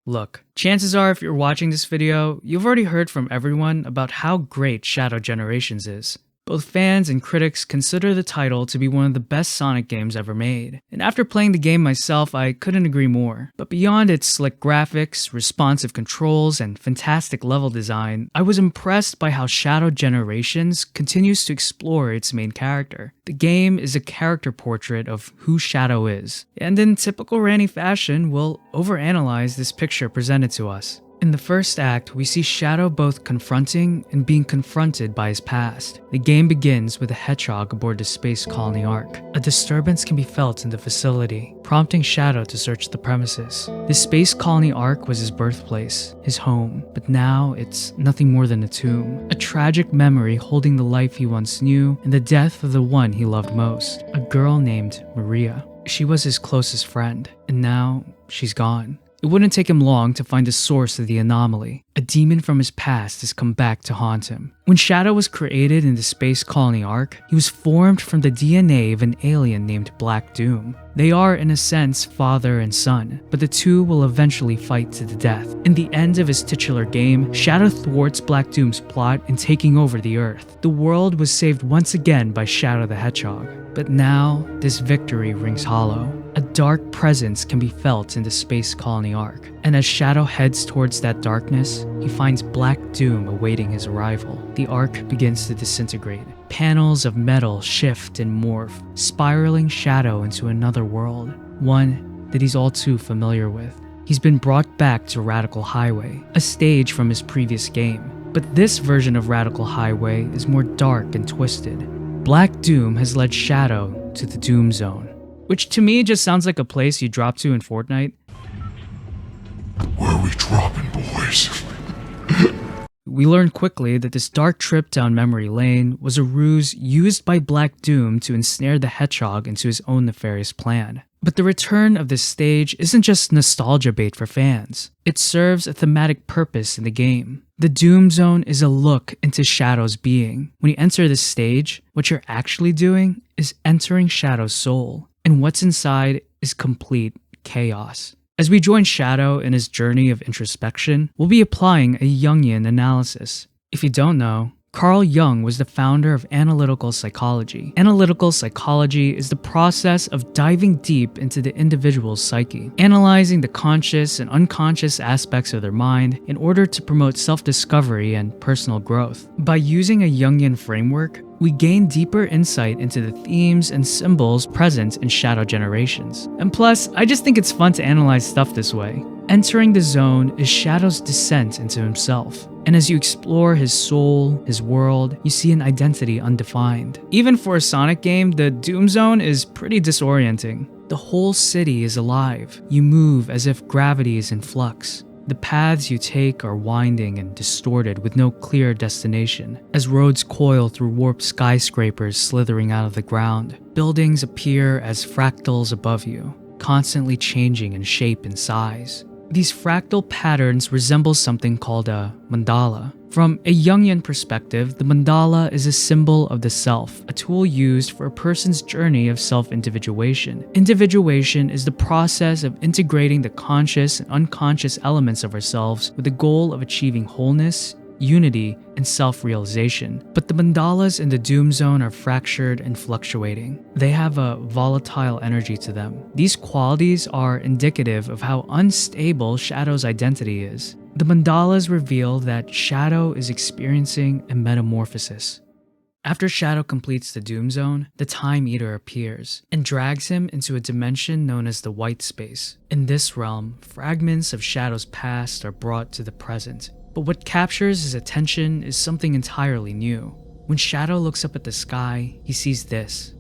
Look, chances are if you're watching this video, you've already heard from everyone about how great Shadow Generations is. Both fans and critics consider the title to be one of the best Sonic games ever made. And after playing the game myself, I couldn't agree more. But beyond its slick graphics, responsive controls, and fantastic level design, I was impressed by how Shadow Generations continues to explore its main character. The game is a character portrait of who Shadow is, and in typical Ranny fashion, will overanalyze this picture presented to us. In the first act, we see Shadow both confronting and being confronted by his past. The game begins with a Hedgehog aboard the space colony Ark. A disturbance can be felt in the facility, prompting Shadow to search the premises. The space colony Ark was his birthplace, his home, but now it's nothing more than a tomb. A tragic memory holding the life he once knew and the death of the one he loved most, a girl named Maria. She was his closest friend, and now she's gone. It wouldn't take him long to find the source of the anomaly. A demon from his past has come back to haunt him. When Shadow was created in the space colony Ark, he was formed from the DNA of an alien named Black Doom. They are, in a sense, father and son, but the two will eventually fight to the death. In the end of his titular game, Shadow thwarts Black Doom's plot in taking over the Earth. The world was saved once again by Shadow the Hedgehog. But now, this victory rings hollow. A dark presence can be felt in the space colony Ark, and as Shadow heads towards that darkness, he finds Black Doom awaiting his arrival. The Ark begins to disintegrate. Panels of metal shift and morph, spiraling Shadow into another world, one that he's all too familiar with. He's been brought back to Radical Highway, a stage from his previous game. But this version of Radical Highway is more dark and twisted. Black Doom has led Shadow to the Doom Zone, which to me just sounds like a place you drop to in Fortnite. Where are we dropping, boys? We learn quickly that this dark trip down memory lane was a ruse used by Black Doom to ensnare the Hedgehog into his own nefarious plan. But the return of this stage isn't just nostalgia bait for fans. It serves a thematic purpose in the game. The Doom Zone is a look into Shadow's being. When you enter this stage, what you're actually doing is entering Shadow's soul, and what's inside is complete chaos. As we join Shadow in his journey of introspection, we'll be applying a Jungian analysis. If you don't know, Carl Jung was the founder of analytical psychology. Analytical psychology is the process of diving deep into the individual's psyche, analyzing the conscious and unconscious aspects of their mind in order to promote self-discovery and personal growth. By using a Jungian framework, we gain deeper insight into the themes and symbols present in Shadow Generations. And plus, I just think it's fun to analyze stuff this way. Entering the zone is Shadow's descent into himself. And as you explore his soul, his world, you see an identity undefined. Even for a Sonic game, the Doom Zone is pretty disorienting. The whole city is alive. You move as if gravity is in flux. The paths you take are winding and distorted with no clear destination, as roads coil through warped skyscrapers slithering out of the ground. Buildings appear as fractals above you, constantly changing in shape and size. These fractal patterns resemble something called a mandala. From a Jungian perspective, the mandala is a symbol of the self, a tool used for a person's journey of self-individuation. Individuation is the process of integrating the conscious and unconscious elements of ourselves with the goal of achieving wholeness, unity, and self-realization. But the mandalas in the Doom Zone are fractured and fluctuating. They have a volatile energy to them. These qualities are indicative of how unstable Shadow's identity is. The mandalas reveal that Shadow is experiencing a metamorphosis. After Shadow completes the Doom Zone, the Time Eater appears and drags him into a dimension known as the White Space. In this realm, fragments of Shadow's past are brought to the present. But what captures his attention is something entirely new. When Shadow looks up at the sky, he sees this.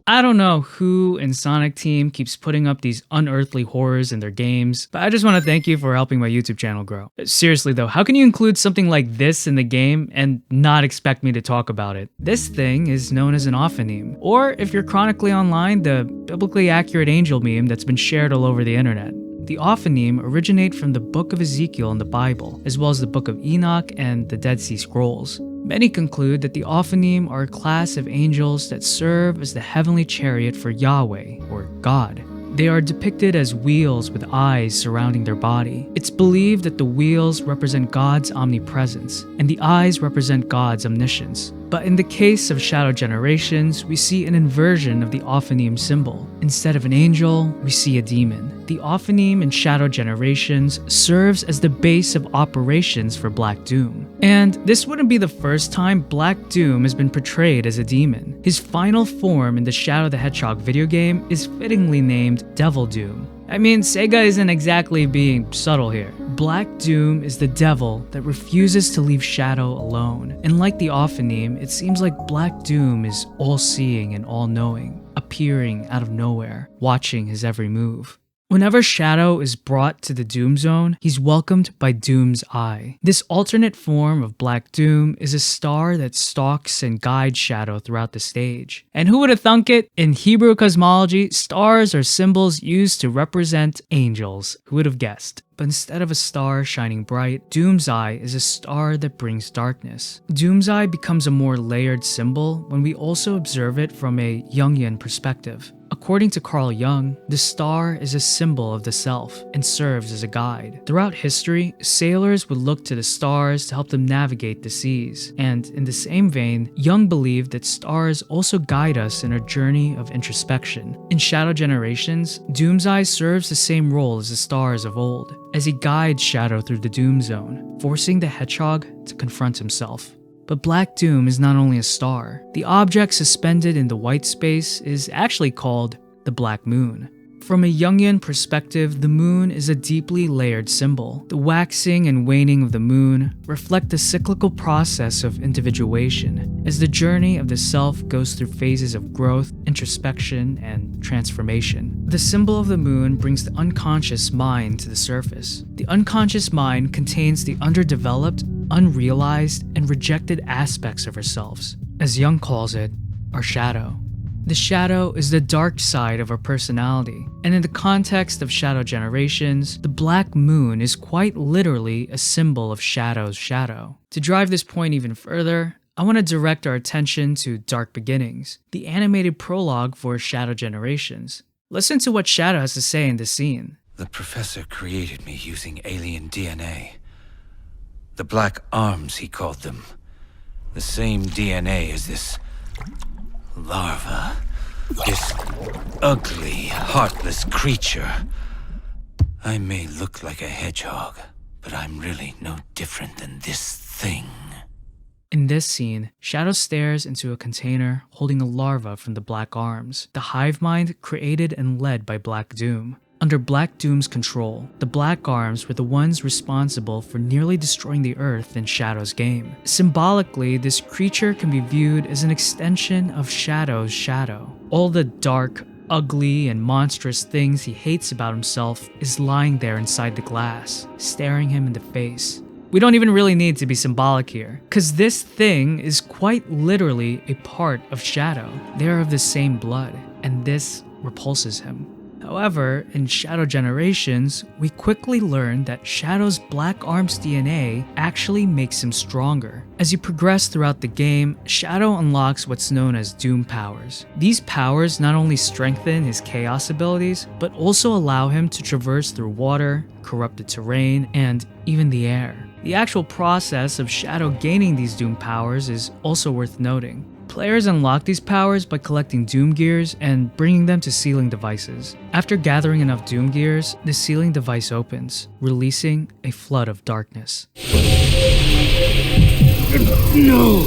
I don't know who in Sonic Team keeps putting up these unearthly horrors in their games, but I just want to thank you for helping my YouTube channel grow. Seriously though, how can you include something like this in the game and not expect me to talk about it? This thing is known as an ophoneme, or if you're chronically online, the biblically accurate angel meme that's been shared all over the internet. The ophoneme originate from the Book of Ezekiel in the Bible, as well as the Book of Enoch and the Dead Sea Scrolls. Many conclude that the ophoneme are a class of angels that serve as the heavenly chariot for Yahweh, or God. They are depicted as wheels with eyes surrounding their body. It's believed that the wheels represent God's omnipresence, and the eyes represent God's omniscience. But in the case of shadow generations, we see an inversion of the Ophanim symbol. Instead of an angel, we see a demon. The Ophanim in shadow generations serves as the base of operations for Black Doom. And this wouldn't be the first time Black Doom has been portrayed as a demon. His final form in the Shadow the Hedgehog video game is fittingly named Devil Doom. I mean, Sega isn't exactly being subtle here. Black Doom is the devil that refuses to leave Shadow alone. And like the Ophanim, it seems like Black Doom is all-seeing and all-knowing, appearing out of nowhere, watching his every move. Whenever Shadow is brought to the Doom Zone, he's welcomed by Doom's Eye. This alternate form of Black Doom is a star that stalks and guides Shadow throughout the stage. And who would have thunk it? In Hebrew cosmology, stars are symbols used to represent angels. Who would have guessed? But instead of a star shining bright, Doom's Eye is a star that brings darkness. Doom's Eye becomes a more layered symbol when we also observe it from a Jungian perspective. According to Carl Jung, the star is a symbol of the self and serves as a guide. Throughout history, sailors would look to the stars to help them navigate the seas. And in the same vein, Jung believed that stars also guide us in our journey of introspection. In Shadow Generations, Doom's Eye serves the same role as the stars of old, as he guides Shadow through the Doom Zone, forcing the Hedgehog to confront himself. But Black Doom is not only a star. The object suspended in the white space is actually called the Black Moon. From a Jungian perspective, the moon is a deeply layered symbol. The waxing and waning of the moon reflect the cyclical process of individuation, as the journey of the self goes through phases of growth, introspection, and transformation. The symbol of the moon brings the unconscious mind to the surface. The unconscious mind contains the underdeveloped, unrealized, and rejected aspects of ourselves. As Jung calls it, our shadow. The shadow is the dark side of our personality, and in the context of Shadow Generations, the Black Moon is quite literally a symbol of Shadow's shadow. To drive this point even further, I want to direct our attention to Dark Beginnings, the animated prologue for Shadow Generations. Listen to what Shadow has to say in this scene. The professor created me using alien DNA. The Black Arms, he called them. The same DNA as this larva. This ugly, heartless creature. I may look like a hedgehog, but I'm really no different than this thing. In this scene, Shadow stares into a container holding a larva from the Black Arms, the hive mind created and led by Black Doom. Under Black Doom's control, the Black Arms were the ones responsible for nearly destroying the Earth in Shadow's game. Symbolically, this creature can be viewed as an extension of Shadow's shadow. All the dark, ugly, and monstrous things he hates about himself is lying there inside the glass, staring him in the face. We don't even really need to be symbolic here, because this thing is quite literally a part of Shadow. They are of the same blood, and this repulses him. However, in Shadow Generations, we quickly learn that Shadow's Black Arms DNA actually makes him stronger. As you progress throughout the game, Shadow unlocks what's known as Doom powers. These powers not only strengthen his Chaos abilities, but also allow him to traverse through water, corrupted terrain, and even the air. The actual process of Shadow gaining these Doom powers is also worth noting. Players unlock these powers by collecting Doom Gears and bringing them to sealing devices. After gathering enough Doom Gears, the sealing device opens, releasing a flood of darkness. No!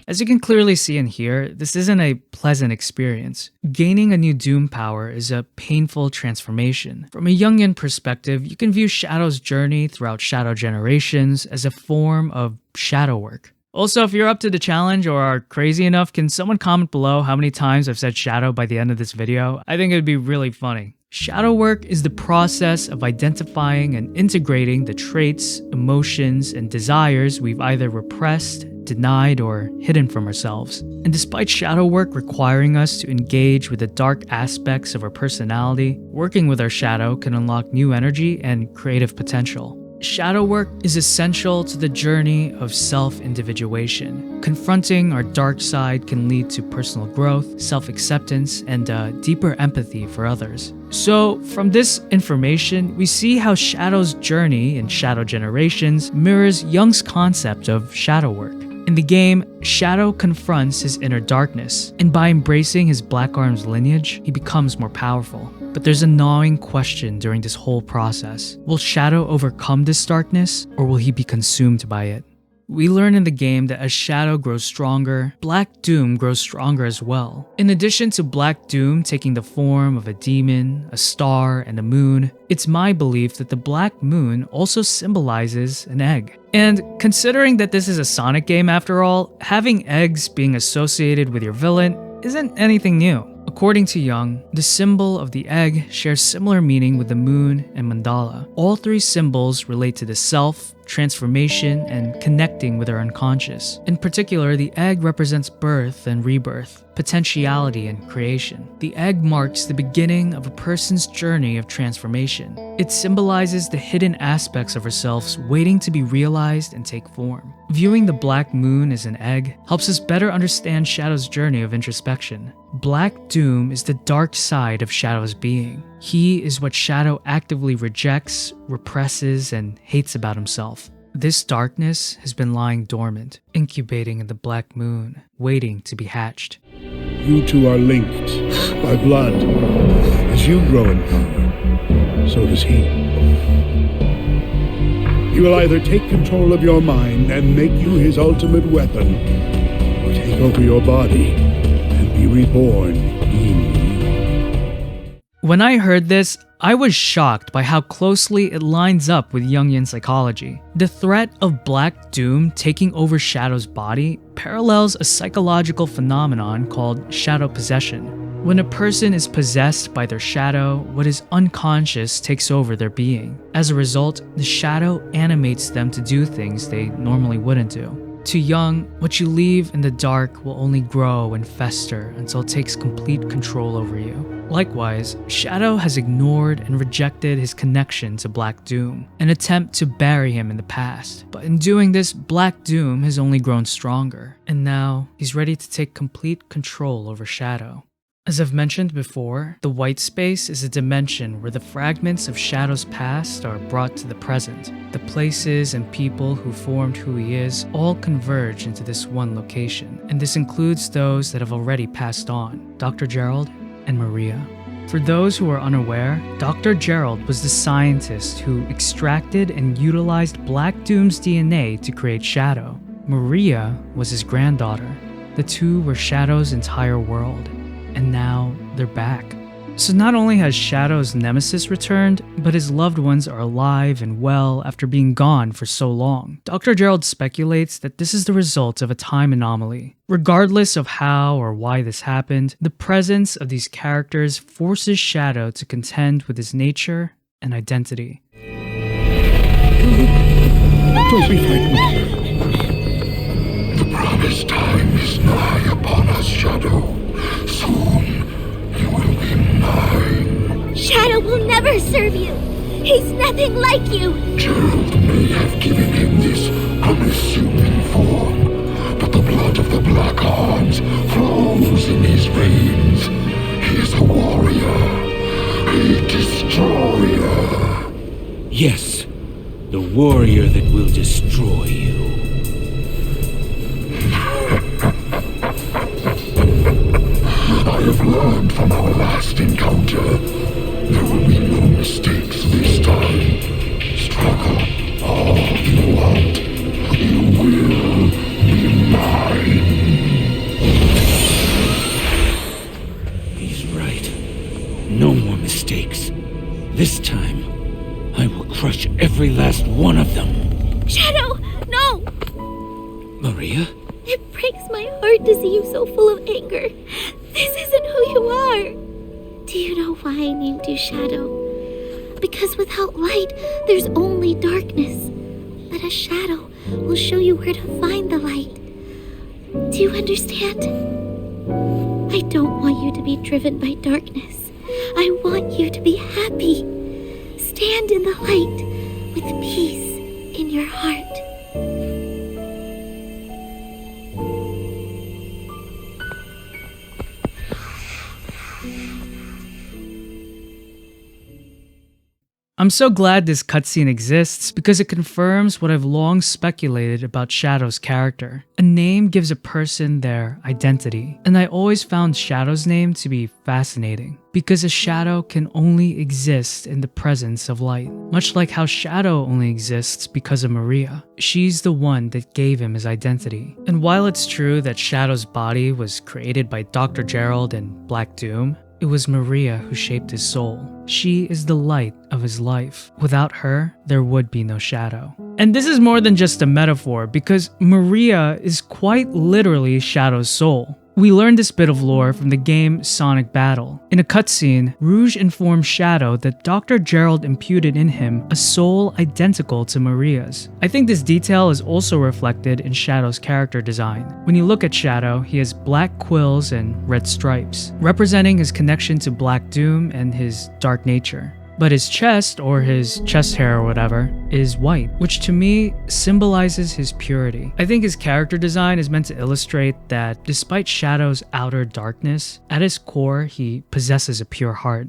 As you can clearly see and hear, this isn't a pleasant experience. Gaining a new Doom power is a painful transformation. From a Jungian perspective, you can view Shadow's journey throughout Shadow Generations as a form of shadow work. Also, if you're up to the challenge or are crazy enough, can someone comment below how many times I've said shadow by the end of this video? I think it would be really funny. Shadow work is the process of identifying and integrating the traits, emotions, and desires we've either repressed, denied, or hidden from ourselves. And despite shadow work requiring us to engage with the dark aspects of our personality, working with our shadow can unlock new energy and creative potential. Shadow work is essential to the journey of self-individuation. Confronting our dark side can lead to personal growth, self-acceptance, and deeper empathy for others. So, from this information, we see how Shadow's journey in Shadow Generations mirrors Jung's concept of shadow work. In the game, Shadow confronts his inner darkness, and by embracing his Black Arms lineage, he becomes more powerful. But there's a gnawing question during this whole process. Will Shadow overcome this darkness, or will he be consumed by it? We learn in the game that as Shadow grows stronger, Black Doom grows stronger as well. In addition to Black Doom taking the form of a demon, a star, and a moon, it's my belief that the Black Moon also symbolizes an egg. And considering that this is a Sonic game after all, having eggs being associated with your villain isn't anything new. According to Jung, the symbol of the egg shares similar meaning with the moon and Mandala. All three symbols relate to the self, transformation, and connecting with our unconscious. In particular, the egg represents birth and rebirth, potentiality and creation. The egg marks the beginning of a person's journey of transformation. It symbolizes the hidden aspects of ourselves waiting to be realized and take form. Viewing the Black Moon as an egg helps us better understand Shadow's journey of introspection. Black Doom is the dark side of Shadow's being. He is what Shadow actively rejects, represses, and hates about himself. This darkness has been lying dormant, incubating in the Black Moon, waiting to be hatched. You two are linked by blood. As you grow in power, so does he. He will either take control of your mind and make you his ultimate weapon, or take over your body and be reborn in you. When I heard this, I was shocked by how closely it lines up with Jungian psychology. The threat of Black Doom taking over Shadow's body parallels a psychological phenomenon called shadow possession. When a person is possessed by their shadow, what is unconscious takes over their being. As a result, the shadow animates them to do things they normally wouldn't do. To Jung, what you leave in the dark will only grow and fester until it takes complete control over you. Likewise, Shadow has ignored and rejected his connection to Black Doom, an attempt to bury him in the past. But in doing this, Black Doom has only grown stronger, and now he's ready to take complete control over Shadow. As I've mentioned before, the white space is a dimension where the fragments of Shadow's past are brought to the present. The places and people who formed who he is all converge into this one location, and this includes those that have already passed on, Dr. Gerald and Maria. For those who are unaware, Dr. Gerald was the scientist who extracted and utilized Black Doom's DNA to create Shadow. Maria was his granddaughter. The two were Shadow's entire world. And now they're back. So not only has Shadow's nemesis returned, but his loved ones are alive and well after being gone for so long. Dr. Gerald speculates that this is the result of a time anomaly. Regardless of how or why this happened, the presence of these characters forces Shadow to contend with his nature and identity. Don't be frightened. The promised time is nigh upon us, Shadow. Soon, you will be mine. Shadow will never serve you. He's nothing like you. Gerald may have given him this unassuming form, but the blood of the Black Arms flows in his veins. He is a warrior, a destroyer. Yes, the warrior that will destroy you. I have learned from our last encounter. There will be no mistakes this time. Struggle all you want. You will be mine. He's right. No more mistakes. This time, I will crush every last one of them. Shadow, no! Maria? It breaks my heart to see you so full of anger. This isn't who you are. Do you know why I named you Shadow? Because without light, there's only darkness. But a shadow will show you where to find the light. Do you understand? I don't want you to be driven by darkness. I want you to be happy. Stand in the light with peace in your heart. I'm so glad this cutscene exists because it confirms what I've long speculated about Shadow's character. A name gives a person their identity, and I always found Shadow's name to be fascinating because a shadow can only exist in the presence of light, much like how Shadow only exists because of Maria. She's the one that gave him his identity. And while it's true that Shadow's body was created by Dr. Gerald and Black Doom, it was Maria who shaped his soul. She is the light of his life. Without her, there would be no Shadow. And this is more than just a metaphor because Maria is quite literally Shadow's soul. We learned this bit of lore from the game Sonic Battle. In a cutscene, Rouge informs Shadow that Dr. Gerald imputed in him a soul identical to Maria's. I think this detail is also reflected in Shadow's character design. When you look at Shadow, he has black quills and red stripes, representing his connection to Black Doom and his dark nature. But his chest, or his chest hair or whatever, is white, which to me symbolizes his purity. I think his character design is meant to illustrate that despite Shadow's outer darkness, at his core he possesses a pure heart.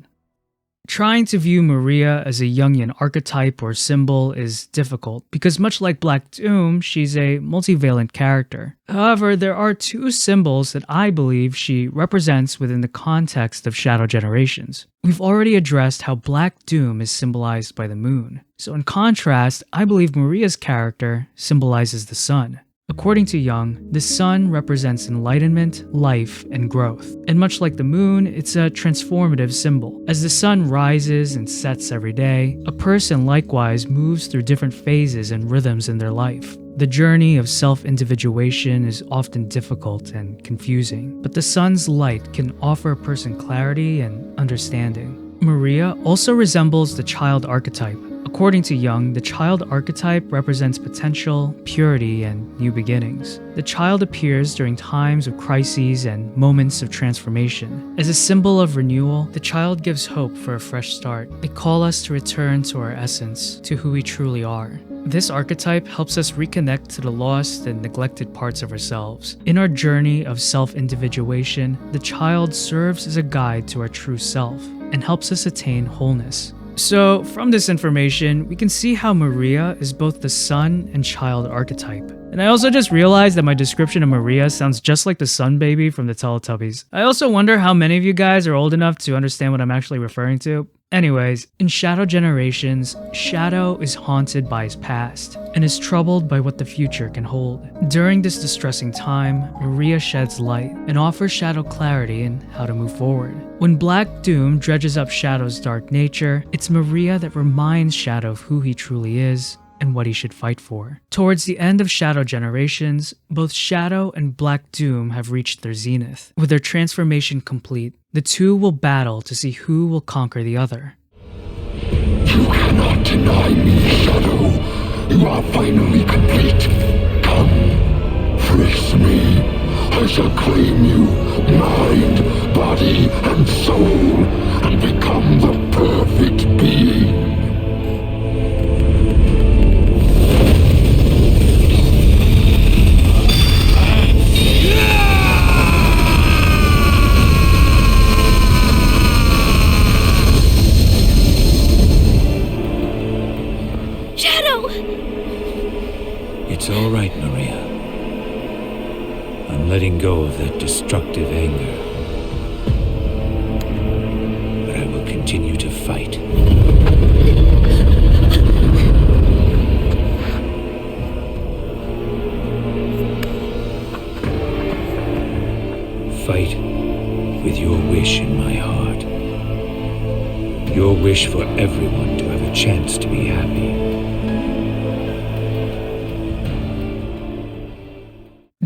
Trying to view Maria as a Jungian archetype or symbol is difficult because much like Black Doom, she's a multivalent character. However, there are two symbols that I believe she represents within the context of Shadow Generations. We've already addressed how Black Doom is symbolized by the moon. So in contrast, I believe Maria's character symbolizes the sun. According to Jung, the sun represents enlightenment, life, and growth. And much like the moon, it's a transformative symbol. As the sun rises and sets every day, a person likewise moves through different phases and rhythms in their life. The journey of self-individuation is often difficult and confusing, but the sun's light can offer a person clarity and understanding. Maria also resembles the child archetype. According to Jung, the child archetype represents potential, purity, and new beginnings. The child appears during times of crises and moments of transformation. As a symbol of renewal, the child gives hope for a fresh start. They call us to return to our essence, to who we truly are. This archetype helps us reconnect to the lost and neglected parts of ourselves. In our journey of self-individuation, the child serves as a guide to our true self and helps us attain wholeness. So, from this information, we can see how Maria is both the sun and child archetype. And I also just realized that my description of Maria sounds just like the sun baby from the Teletubbies. I also wonder how many of you guys are old enough to understand what I'm actually referring to. Anyways, in Shadow Generations, Shadow is haunted by his past and is troubled by what the future can hold. During this distressing time, Maria sheds light and offers Shadow clarity in how to move forward. When Black Doom dredges up Shadow's dark nature, it's Maria that reminds Shadow of who he truly is and what he should fight for. Towards the end of Shadow Generations, both Shadow and Black Doom have reached their zenith. With their transformation complete, the two will battle to see who will conquer the other. You cannot deny me, Shadow. You are finally complete. Come, face me. I shall claim you, mind, body, and soul, and become the perfect being. It's all right, Maria. I'm letting go of that destructive anger. But I will continue to fight. Fight with your wish in my heart. Your wish for everyone to have a chance to be happy.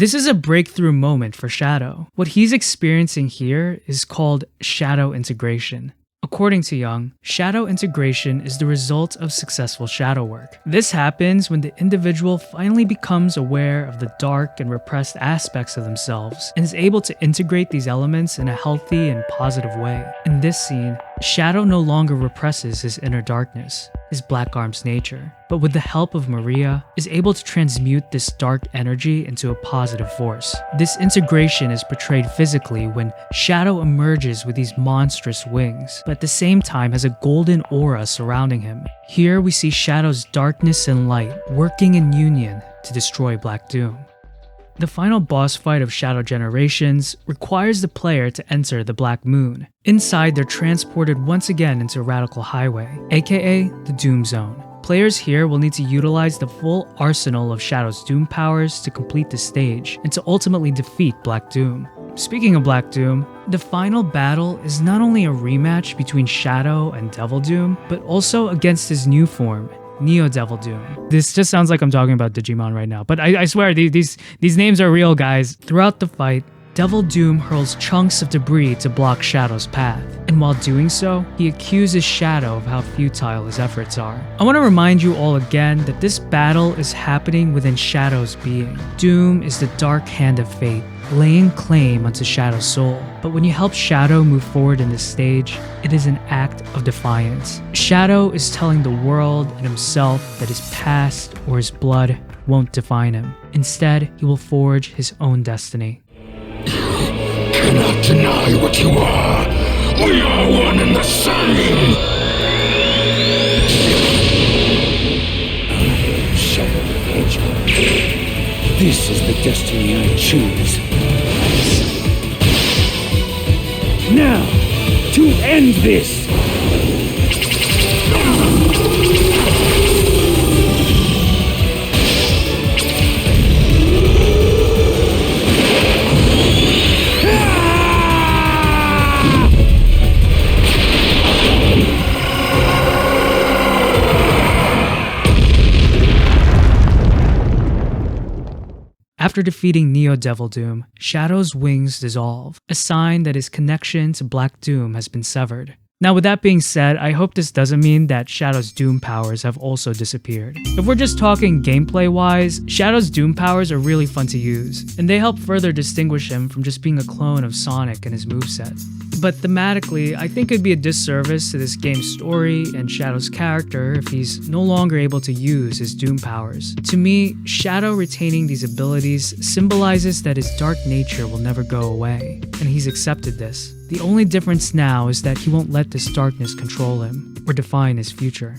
This is a breakthrough moment for Shadow. What he's experiencing here is called shadow integration. According to Jung, shadow integration is the result of successful shadow work. This happens when the individual finally becomes aware of the dark and repressed aspects of themselves and is able to integrate these elements in a healthy and positive way. In this scene, Shadow no longer represses his inner darkness, his Black Arm's nature, but with the help of Maria, is able to transmute this dark energy into a positive force. This integration is portrayed physically when Shadow emerges with these monstrous wings, but at the same time has a golden aura surrounding him. Here we see Shadow's darkness and light working in union to destroy Black Doom. The final boss fight of Shadow Generations requires the player to enter the Black Moon. Inside, they're transported once again into Radical Highway, aka the Doom Zone. Players here will need to utilize the full arsenal of Shadow's Doom powers to complete the stage and to ultimately defeat Black Doom. Speaking of Black Doom, the final battle is not only a rematch between Shadow and Devil Doom, but also against his new form, Neo Devil Doom. This just sounds like I'm talking about Digimon right now, but I swear these names are real, guys. Throughout the fight, Devil Doom hurls chunks of debris to block Shadow's path, and while doing so, he accuses Shadow of how futile his efforts are. I want to remind you all again that this battle is happening within Shadow's being. Doom is the dark hand of fate, laying claim onto Shadow's soul. But when you help Shadow move forward in this stage, it is an act of defiance. Shadow is telling the world and himself that his past or his blood won't define him. Instead, he will forge his own destiny. Cannot deny what you are. We are one and the same. Shadow the Hedgehog. This is the destiny I choose. Now, to end this! After defeating Neo Devil Doom, Shadow's wings dissolve, a sign that his connection to Black Doom has been severed. Now with that being said, I hope this doesn't mean that Shadow's Doom powers have also disappeared. If we're just talking gameplay wise, Shadow's Doom powers are really fun to use, and they help further distinguish him from just being a clone of Sonic and his moveset. But thematically, I think it'd be a disservice to this game's story and Shadow's character if he's no longer able to use his Doom powers. To me, Shadow retaining these abilities symbolizes that his dark nature will never go away, and he's accepted this. The only difference now is that he won't let this darkness control him or define his future.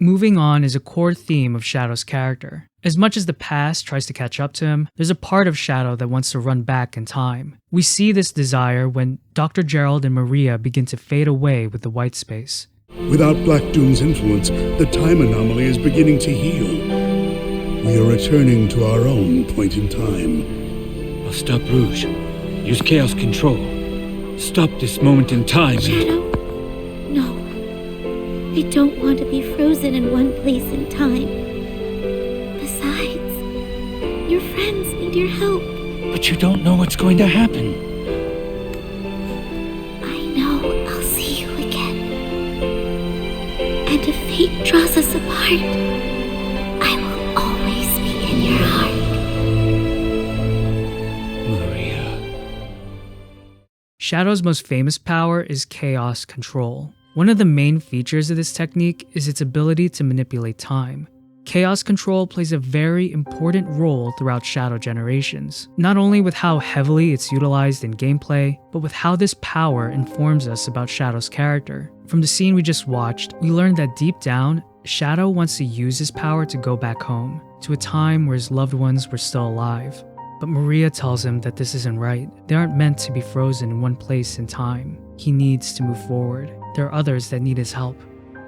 Moving on is a core theme of Shadow's character. As much as the past tries to catch up to him, there's a part of Shadow that wants to run back in time. We see this desire when Dr. Gerald and Maria begin to fade away with the white space. Without Black Doom's influence, the time anomaly is beginning to heal. We are returning to our own point in time. I'll stop Rouge. Use Chaos Control. Stop this moment in time. Shadow? No. I don't want to be frozen in one place in time. Besides, your friends need your help. But you don't know what's going to happen. I know I'll see you again. And if fate draws us apart, I will always be in your heart. Maria. Shadow's most famous power is Chaos Control. One of the main features of this technique is its ability to manipulate time. Chaos Control plays a very important role throughout Shadow Generations, not only with how heavily it's utilized in gameplay, but with how this power informs us about Shadow's character. From the scene we just watched, we learned that deep down, Shadow wants to use his power to go back home, to a time where his loved ones were still alive. But Maria tells him that this isn't right. They aren't meant to be frozen in one place in time. He needs to move forward. There are others that need his help.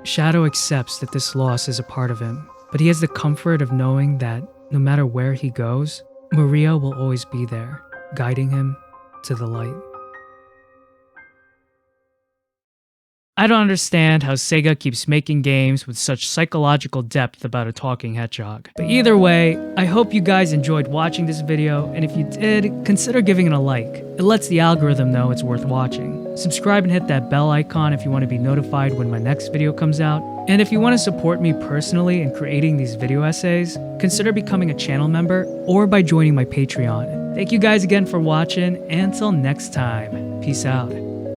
Shadow accepts that this loss is a part of him, but he has the comfort of knowing that no matter where he goes, Maria will always be there, guiding him to the light. I don't understand how Sega keeps making games with such psychological depth about a talking hedgehog. But either way, I hope you guys enjoyed watching this video, and if you did, consider giving it a like. It lets the algorithm know it's worth watching. Subscribe and hit that bell icon if you want to be notified when my next video comes out. And if you want to support me personally in creating these video essays, consider becoming a channel member or by joining my Patreon. Thank you guys again for watching, and until next time, peace out.